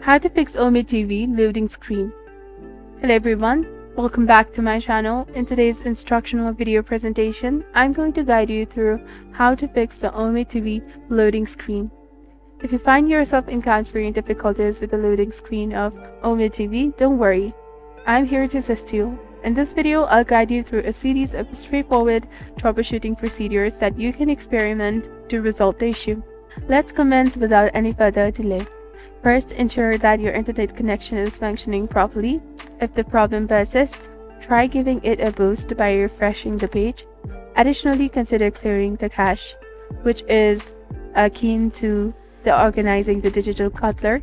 How to fix OmeTV loading screen. Hello everyone, welcome back to my channel. In today's instructional video presentation, I'm going to guide you through how to fix the OmeTV loading screen. If you find yourself encountering difficulties with the loading screen of OmeTV, don't worry. I'm here to assist you. In this video, I'll guide you through a series of straightforward troubleshooting procedures that you can experiment to resolve the issue. Let's commence without any further delay. First, ensure that your internet connection is functioning properly. If the problem persists, try giving it a boost by refreshing the page. Additionally, consider clearing the cache, which is akin to organizing the digital clutter.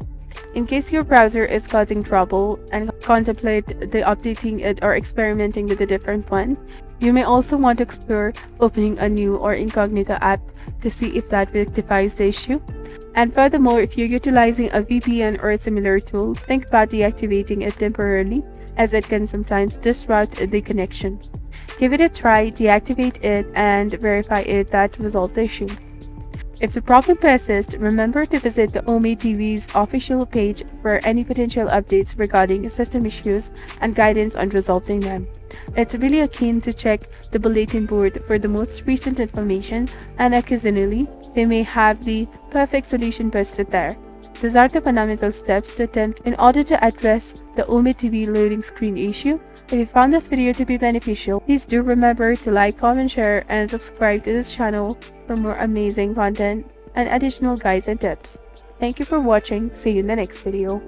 In case your browser is causing trouble and contemplate the updating it or experimenting with a different one, you may also want to explore opening a new or incognito app to see if that rectifies the issue. And furthermore, if you're utilizing a VPN or a similar tool, think about deactivating it temporarily, as it can sometimes disrupt the connection. Give it a try, deactivate it, and verify it that resolves the issue. If the problem persists, remember to visit the OmeTV's official page for any potential updates regarding system issues and guidance on resolving them. It's really keen to check the bulletin board for the most recent information, and occasionally they may have the perfect solution posted there. These are the fundamental steps to attempt in order to address the OmeTV loading screen issue. If you found this video to be beneficial, please do remember to like, comment, share, and subscribe to this channel for more amazing content and additional guides and tips. Thank you for watching. See you in the next video.